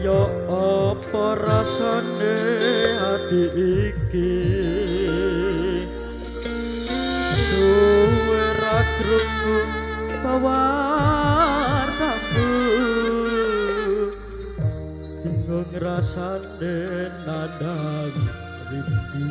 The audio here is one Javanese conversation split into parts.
Kaya apa rasane ati iki suwe ra krungu pawartamu bingung rasane nandang rindu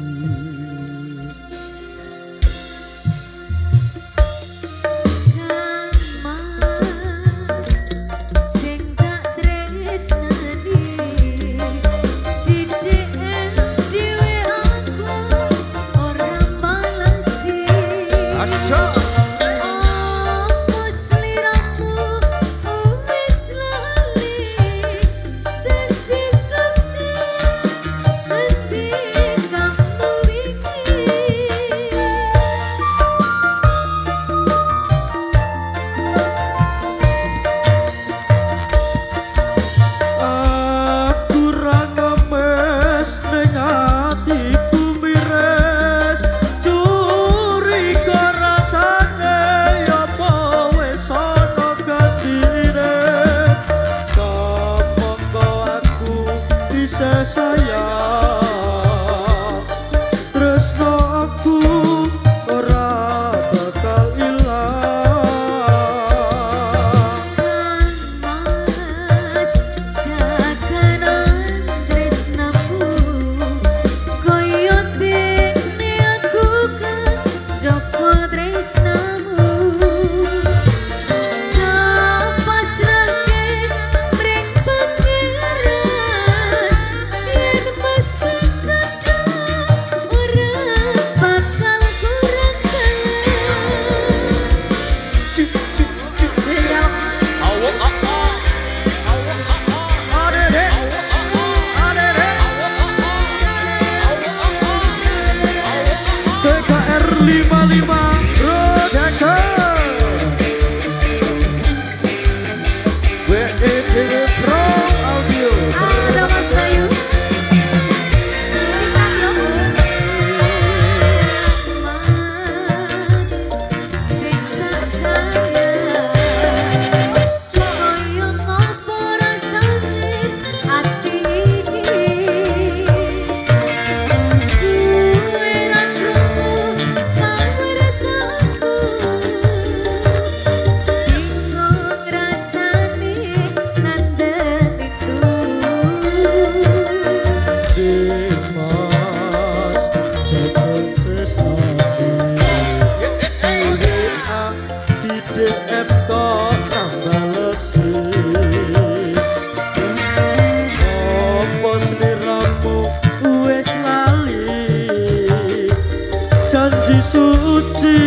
janji suci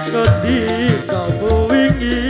ngendi kamu wingi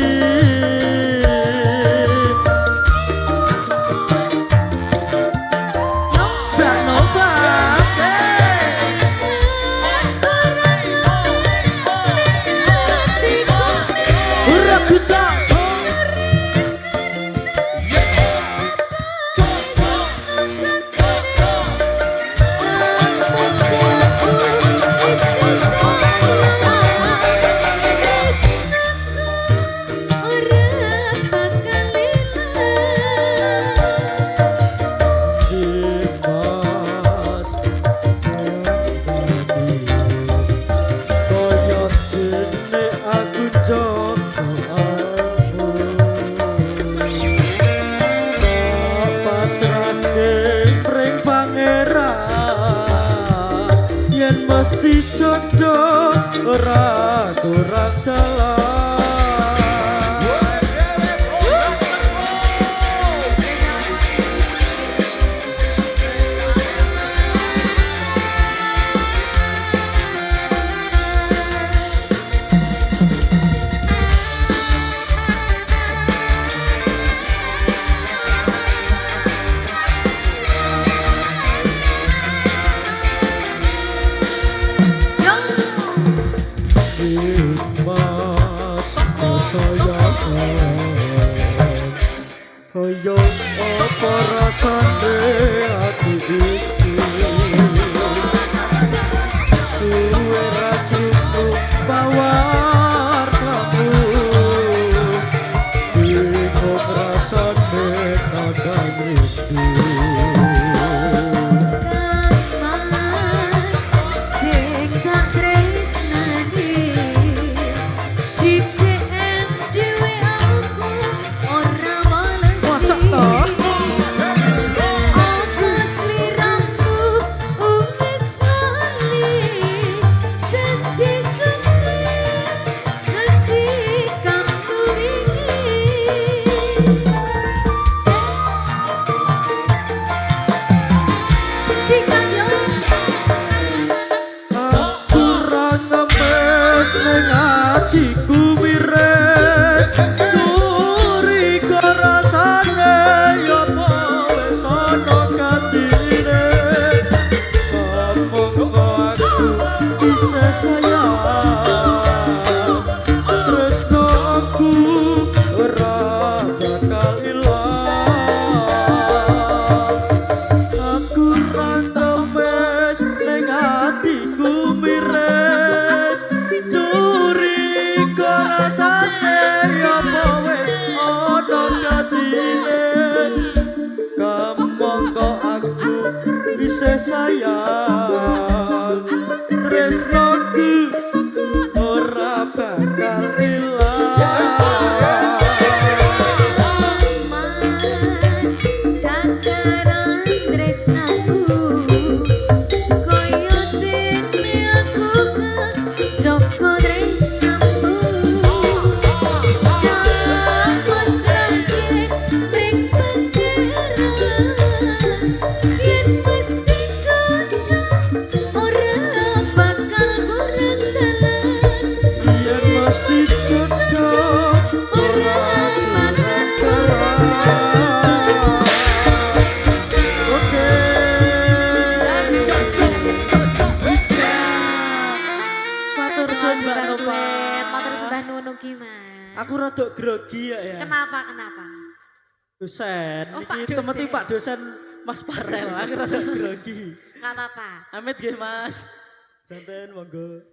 mesti jodoh ora kurang dalam. Kaya apa rasane ati iki suwe rasane bawar kamu bingung rasane kadang Sayang tresnoku ora bakal ilang Mas cakaran tresnaku koyo dene aku kan Joko tresnamu dan mesrake ning pangeran yen mesti aku rada grogi ya. Kenapa? Dosen, Oh, iki Pak temeti dosen. Pak dosen Mas Farel, aku rada grogi. Gak apa-apa. Amit nggih Mas. Santen monggo.